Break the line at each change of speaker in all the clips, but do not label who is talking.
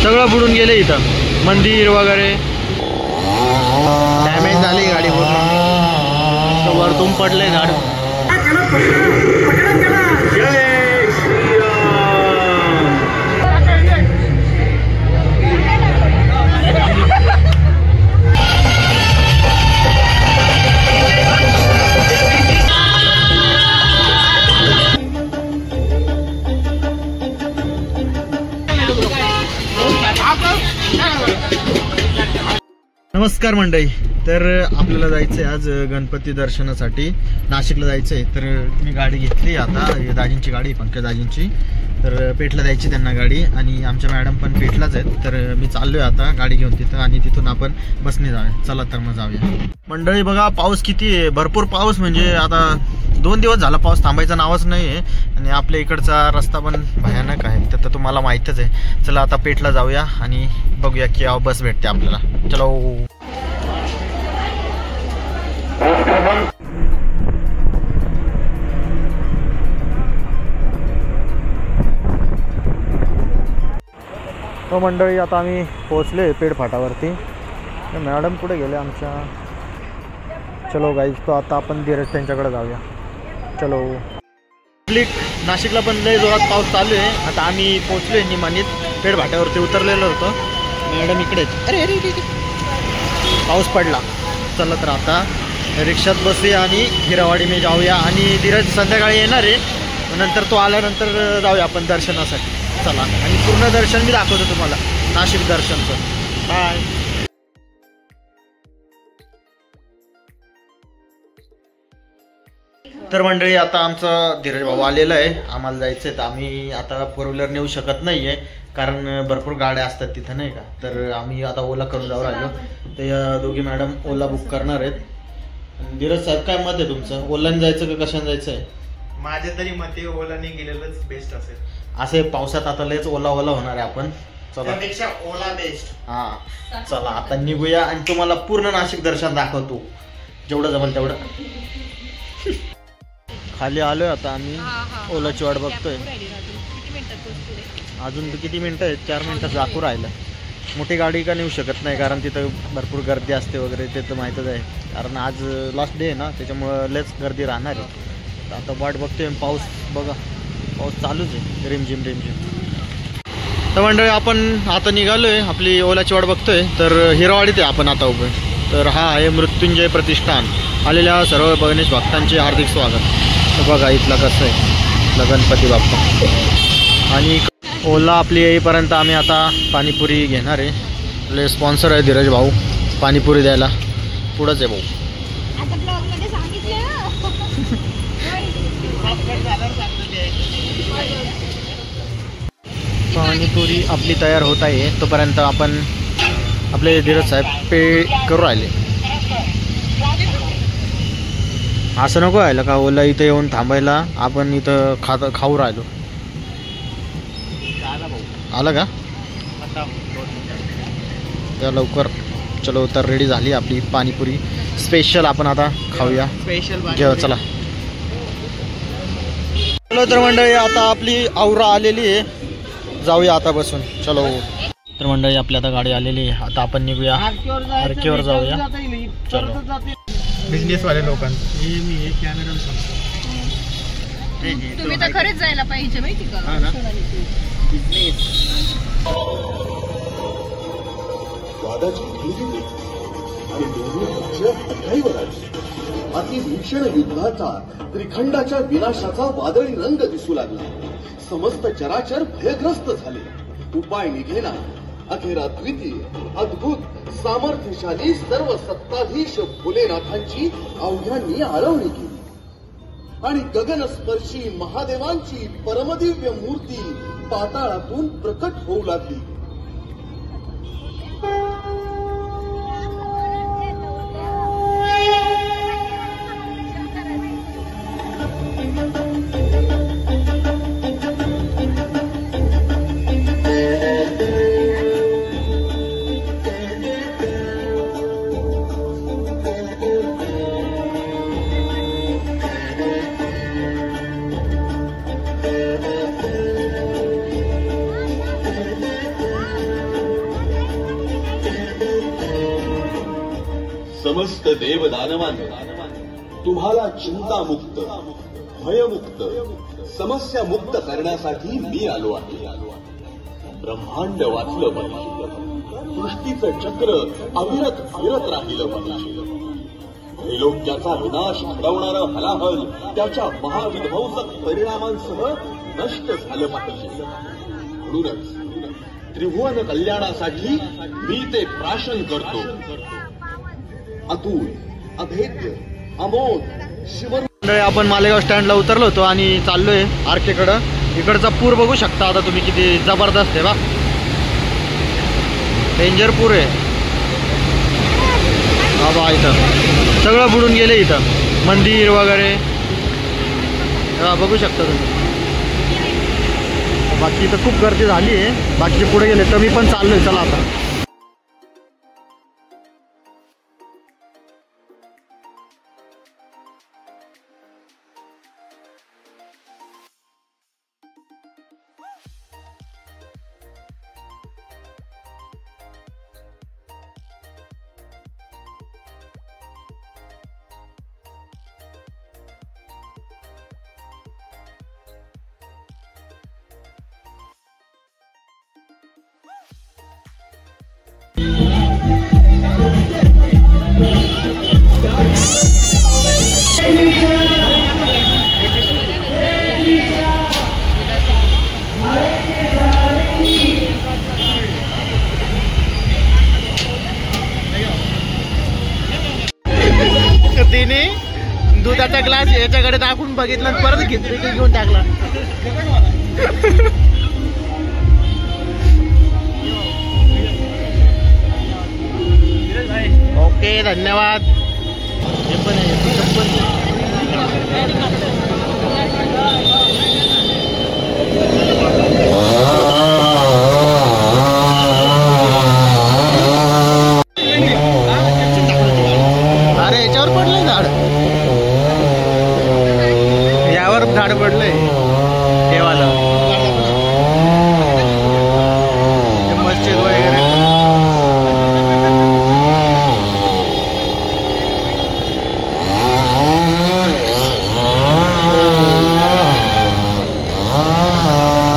सगळं बुडून गेले इथं, मंदिर वगैरे डॅमेज झाली गाडी पूर्ण, वरतून पडले झाड. नमस्कार मंडळी. तर आपल्याला जायचं आहे आज गणपती दर्शनासाठी, नाशिकला जायचं आहे. तर मी गाडी घेतली आता, दाजींची गाडी, पंकज दाजींची. तर पेठला जायची त्यांना गाडी, आणि आमच्या मॅडम पण पेठलाच आहेत. तर मी चाललोय आता गाडी घेऊन तिथं, आणि तिथून आपण बसने जाऊया. चला तर मग जाऊया. मंडळी बघा पाऊस किती आहे, भरपूर पाऊस. म्हणजे आता 2 दिवस झाला पाऊस थांबायचा नावच नाही आहे, आणि आपल्या इकडचा रस्ता पण भयानक आहे, तर तुम्हाला माहीतच आहे. चला आता पेठला जाऊया आणि बघूया की बस भेटते आपल्याला. चलो. तो मंडळी आता आम्ही पोहोचले पेठ फाटावरती. मॅडम कुठे गेले आमच्या. चलो गाईज, तो आता आपण धीरज त्यांच्याकडे जाऊया. चलो. नाशिकला पण लय जोरात पाऊस चालू आहे. आता आम्ही पोहोचलोय निमानीत, पेठ फाट्यावरती उतरलेलो होतो. मॅडम इकडेच. अरे अरे पाऊस पडला. चला तर आता रिक्षात बसूया आणि हिरावाडी जाऊया. आणि धीरज संध्याकाळी येणार आहे, नंतर तो आल्यानंतर जाऊया आपण दर्शनासाठी. चला, आणि पूर्ण दर्शन मी दाखवतो तुम्हाला, नाशिक दर्शनचं. बाय. तर मंडळी आता आमचा धीरज भाऊ आलेला आहे, आम्हाला जायचं आहे. तर आम्ही आता 4 व्हीलर नेऊ शकत नाही आहे, कारण भरपूर गाड्या असतात तिथं, नाही का. तर आम्ही आता ओला करून जाऊ राहिलो. तर या दोघी मॅडम ओला बुक करणार आहेत. धीरज साहेब, काय मत आहे तुमचं, ओलाने जायचं का कशाने जायचं आहे?
माझे तरी मते ओलाने गेलेलंच बेस्ट असेल.
असे पावसात आता लयच ओला ओला होणार आहे आपण. चला,
त्यापेक्षा ओला बेस्ट.
हा चला आता निघूया, आणि तुम्हाला पूर्ण नाशिक दर्शन दाखवतो जेवढं जमेल तेवढं. खाली आलोय आता आम्ही, ओलाची वाट बघतोय. अजून किती मिनिटं आहेत? 4 मिनिटं दाखवू राहिलं. मोठी गाडी का नेऊ शकत नाही, कारण तिथं भरपूर गर्दी असते वगैरे, ते तर माहीतच आहे. कारण आज लास्ट डे आहे ना, त्याच्यामुळं लयच गर्दी राहणार आहे. आता वाट बघतोय. पाऊस बघा, पाऊस चालूच आहे, रिमझिम रिमझिम. तर मंडळी आपण आता निघालोय, आपली ओलाची वाट बघतोय. तर हिरावाडीत आहे आपण आता उभे. तर हा आहे मृत्युंजय प्रतिष्ठान. आलेल्या सर्व गणेश भक्तांचे हार्दिक स्वागत. तर बघा इथला कसं आहे, इथला गणपती बाप्पा. आणि ओला आपली येईपर्यंत आम्ही आता पाणीपुरी घेणार आहे. आपले स्पॉन्सर आहे धीरज भाऊ, पाणीपुरी द्यायला पुढंच आहे भाऊ. पाणीपुरी आपली तयार होत आहे, तोपर्यंत आपण आपले धीरज साहेब पे करू राहिले. असं नको व्हायला का ओला इथं येऊन थांबायला, आपण इथं खाऊ राहिलो. आला का त्या लवकर. चलो तर रेडी झाली आपली पाणीपुरी स्पेशल, आपण आता खाऊया स्पेशल. चला. चलो तर मंडळी आता आपली औरा आलेली आहे, जाऊया आता बसून. चलो. तर मंडळी आपली आता गाडी आलेली आहे, आता आपण निघूया आरकेवर जाऊया. चलो.
बिझनेस वाले लोकांना मी कॅमेरा
तुम्ही तर खरेच जायला पाहिजे माहिती का.
अतिभीषण युद्धाचा, त्रिखंडाच्या विनाशाचा वादळी रंग दिसू लागला. समस्त चराचर भयग्रस्त झाले. उपाय निघेना. अखेर अद्वितीय, अद्भुत, सामर्थ्यशाली सर्व सत्ताधीश भोलेनाथांची अवघ्यांनी आळवणी केली, आणि गगनस्पर्शी महादेवांची परमदिव्य मूर्ती पाताळातून प्रकट होऊ लागली. समस्त देवदानवांना तुम्हाला चिंतामुक्त, भयमुक्त, समस्या मुक्त करण्यासाठी मी आलो आहे. ब्रह्मांड वाचलं पाहिजे, सृष्टीचं चक्र अविरत फिरत राहिलं पाहिजे. त्रैलोक्याचा विनाश घडवणारं हलाहल त्याच्या महाविध्वंसक परिणामांसह नष्ट झालं पाहिजे. म्हणूनच त्रिभुवन कल्याणासाठी मी ते प्राशन करतो. अतुल, अभेद्य, अमोल, शिव.
आपण मालेगाव स्टँडला उतरलो होतो आणि चाललोय आरकेकडं. इकडचा पूर बघू शकता आता तुम्ही, किती जबरदस्त आहे बा. डेंजर पूर आहे बाबा. इथं सगळं बुडून गेले, इथं मंदिर वगैरे बघू शकता तुम्ही. बाकी इथं खूप गर्दी झाली आहे. बाकीचे पुढे गेले तर मी पण चाललोय. चला आता.
तिने दुधाचा ग्लास याच्याकडे टाकून बघितला, परत घेऊन टाकला. ओके, धन्यवाद. हे पण आहे. अरे याच्यावर पडलंय झाड, यावर झाड पडलंय देवाला. मस्जिद वगैरे.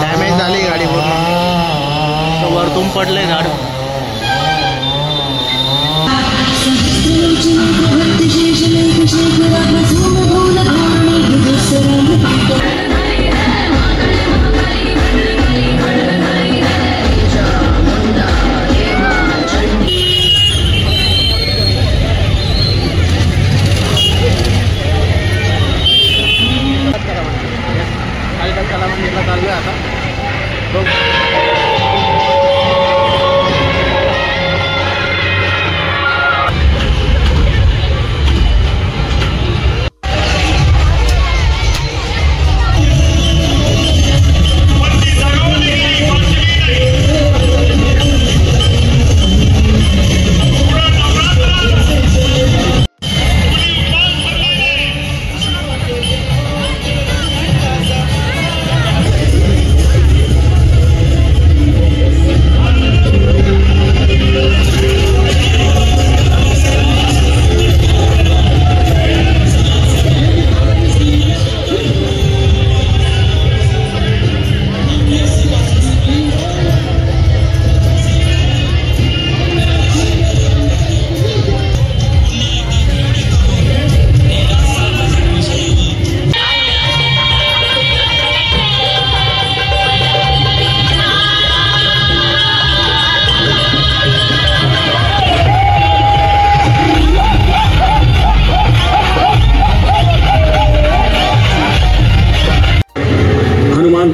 डॅमेज झाली गाडी पूर्ण. वरतून पडलंय झाड. चालू आहे आता.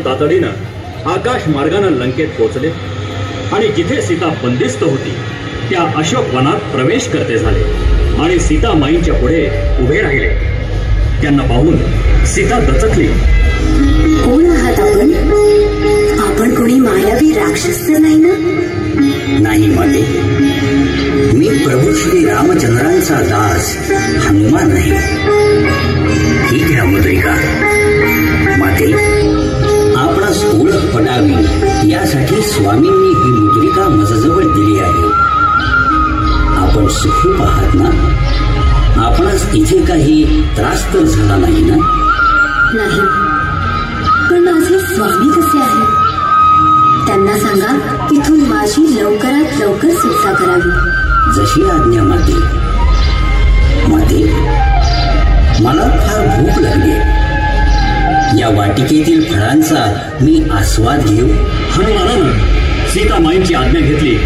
तातडीनं आकाश मार्गाने लंकेत पोहोचले आणि जिथे सीता बंदिस्त होती त्या अशोक वनात प्रवेश करते झाले आणि सीतामाईंच्या पुढे उभे राहिले. त्यांना पाहून सीता दचकली.
कोण आहात आपण? आपण कोणी मायावी राक्षस तर नाही ना?
नाही माते, मी प्रभू श्री रामचंद्रांचा दास हनुमान आहे. ही घ्या मुद्रिका. माते, आपणास ओळख पटावी यासाठी स्वामींनी ही मुद्रिका माझ्याजवळ दिली आहे. आपण सुखरूप आहात ना? त्रास तर झाला नाही ना?
नाही, पण माझे स्वामी कसे आहेत? त्यांना सांगा इथून माझी लवकरात लवकर सुटका करावी.
जशी आज्ञा माते. माते, मला फार भूक लागली. या वाटिकेतील फळांचा मी आस्वाद घेऊ. हनुमानानं सीतामाईंची आज्ञा घेतली.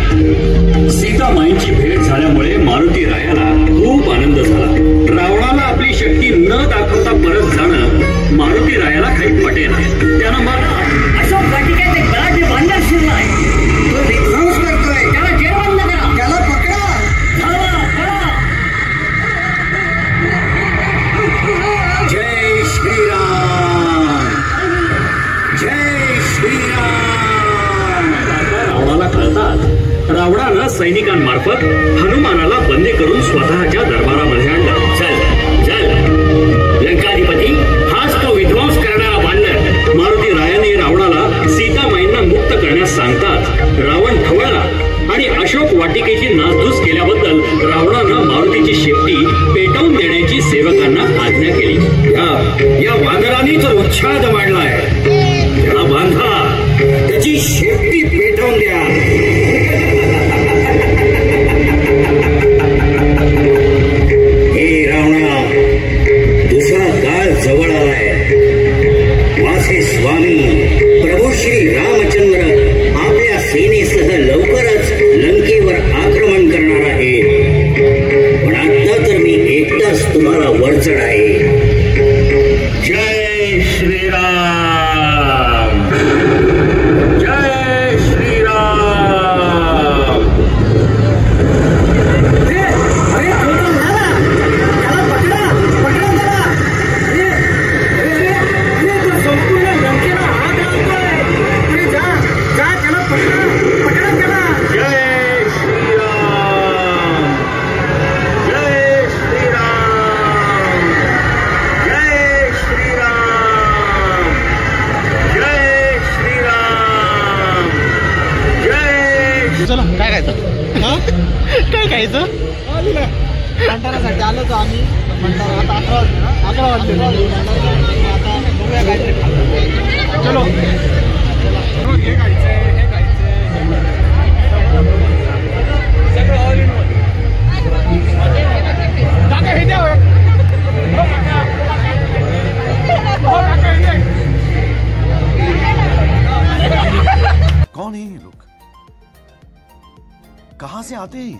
सीतामाईंची भेट झाल्यामुळे मारुती रायाला खूप आनंद झाला. रावणाला आपली शक्ती न दाखवता परत जाणं मारुती रायाला काही पटेना. त्यानं मग अशोक वाटिकेत एक बलाढ्य वानर शिरलाय. तो विध्वंस करतोय. त्याला जेरबंद करा. त्याला पकडा. जय श्रीराम, जय श्रीराम. रावणाला कळतात रावणानं सैनिकांमार्फत हनुमानाला बंदी करून स्वतःच्या दरबारामध्ये आणलं. चल चल लंकाधिपती, हाच तो विध्वंस करणारा वानर. मारुती रायाने रावणाला सीतामाईंना मुक्त करण्यास सांगतात रावण खवळला आणि अशोक वाटिकेची नासधूस केल्याबद्दल रावणानं मारुतीची शेपटी पेटवून देण्याची सेवकांना आज्ञा केली. या वानराने जो उच्छाद मांडलाय त्याला बांधा. त्याची शेपटी पेटवून द्या. हे रावणा, दुसरा काळ जवळ आलाय. माझे स्वामी प्रभू श्री रामचंद्र आपल्या सेनेसह लवकरच लंकेवर आक्रमण करणार आहे. पण आता तर मी एकटाच तुम्हाला वरचढ आहे. जय श्रीराम, जय श्रीराम.
चला काय खायचं? काय खायचं? भंडारासाठी आलो होतो आम्ही. आता 11 वाजले. आता बघूया काहीतरी खायचं. चलो. हे खायचंय, हे खायचंय. सगळं ऑल इन वन. काका हे द्या.
कौन है ये लोग? कहां से आते हैं?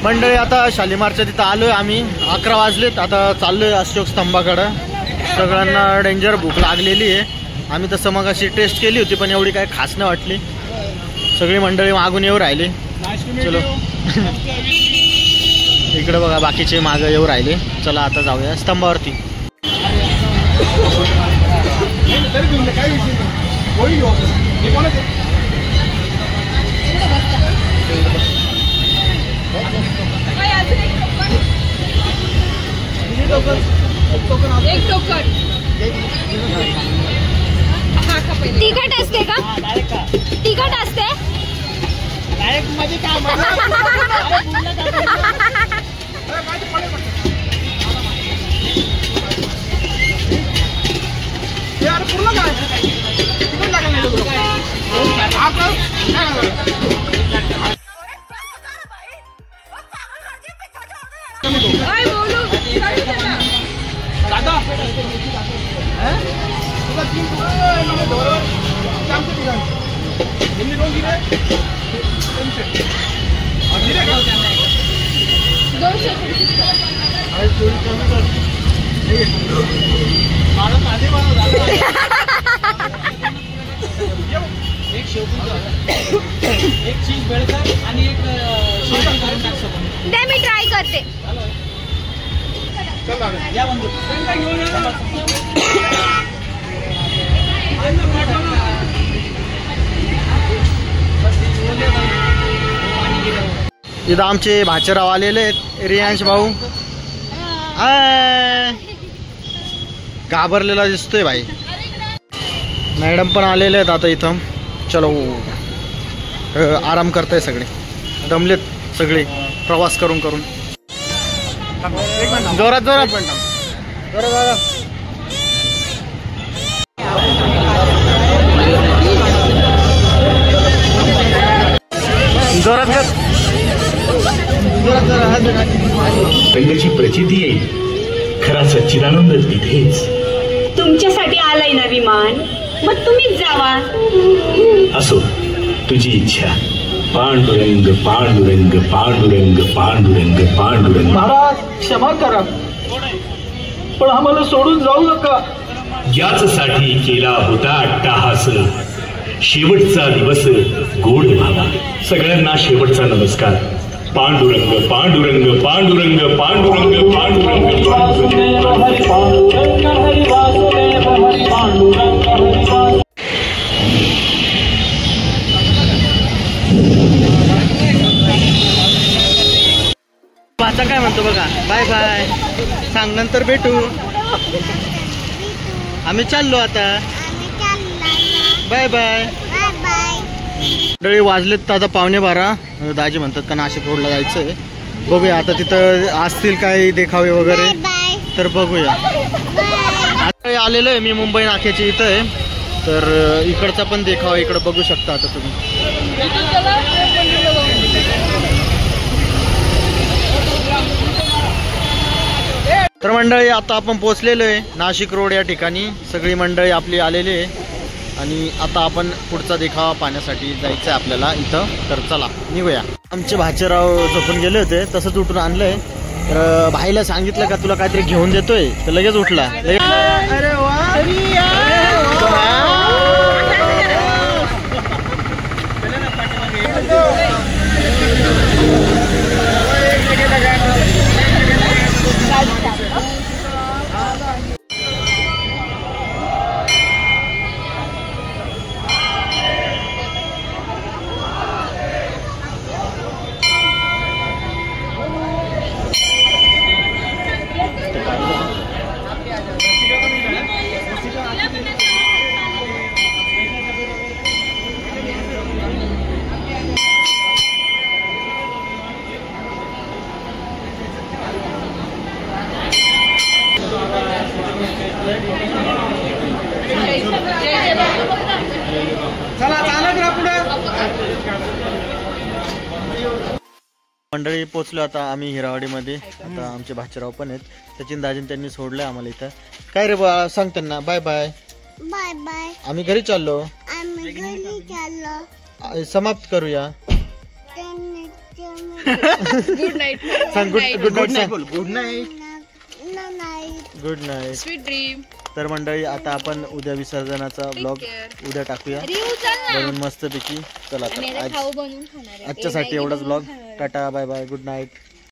मंडळी, आता शालिमारच्या तिथं आलोय आम्ही. 11 वाजलेत. आता चाललोय अशोक स्तंभाकडं. सगळ्यांना डेंजर भूक लागलेली आहे. आम्ही तसं मग अशी टेस्ट केली होती पण एवढी काय खास नाही वाटली. सगळी मंडळी मागून येऊ राहिली. चलो इकडे बघा, बाकीचे मागं येऊ राहिले. चला आता जाऊया स्तंभावरती.
एक टोकन. तिखट असते का? तिखट असते.
एक चीज बेळकर आणि एक
दे, मी ट्राय करते.
या बंधू
इथं आमचे भाचराव आलेले आहेत. रियांश भाऊ घाबरलेला दिसतोय भाई. मॅडम पण आलेले आहेत आता इथं. चलो आराम करताय सगळे, दमलेत सगळे प्रवास करून करून. जोरात जोरात जोरात
रंगाची प्रचिती येईल. खरा सच्चिदानंद तिथेच.
तुमच्यासाठी आलाय ना विमान, मग तुम्हीच जावा.
असो तुझी इच्छा. पांडुरंग पांडुरंग पांडुरंग पांडुरंग पांडुरंग.
महाराज क्षमा करा, पण आम्हाला सोडून जाऊ नका.
याच साठी केला होता अट्टाहास. शेवटचा दिवस गोड व्हावा. सगळ्यांना शेवटचा नमस्कार. पांडुरंग पांडुरंग पांडुरंग पांडुरंग पांडुरंग
वाचा काय म्हणतो बघा. बाय बाय सांग, नंतर भेटू. आम्ही चाललो आता. Bye bye. मंडळी वाजलेत आता 11:15. दाजी म्हणतात का नाशिक रोडला जायचंय. बघूया आता तिथं असतील काही देखावे वगैरे तर बघूया. आता आलेलो आहे मी मुंबई नाक्याच्या इथं आहे, तर इकडचा पण देखावा इकडं बघू शकता आता तुम्ही. तर मंडळी आता आपण पोहोचलेलो आहे नाशिक रोड या ठिकाणी. सगळी मंडळी आपली आलेली आहे आणि आता आपण पुढचा देखावा पाहण्यासाठी जायचं आहे आपल्याला इथं. तर चला निघूया. आमचे भाचेराव झोपून गेले होते, तसंच उठून आणलंय. तर भाईला सांगितलं का तुला काहीतरी घेऊन देतोय, तर लगेच उठला. अरे मंडळी पोचलो आता आम्ही हिरावाडीमध्ये. आता आमचे भाचेराव पण आहेत. सचिन दाजीन त्यांनी सोडलंय आम्हाला इथं. काय रे बा सांग त्यांना बाय बाय.
Bye bye.
आम्ही घरी चाललो.
आम्ही घरी चाललो.
समाप्त करूया.
Good night.
सांग good night.
Good night.
Good night.
Sweet dream.
तर मंडळी आता आपण उद्या विसर्जनाचा ब्लॉग उद्या टाकूया म्हणून मस्तपैकी. चला आता आजच्यासाठी एवढाच blog. Tata bye bye good night.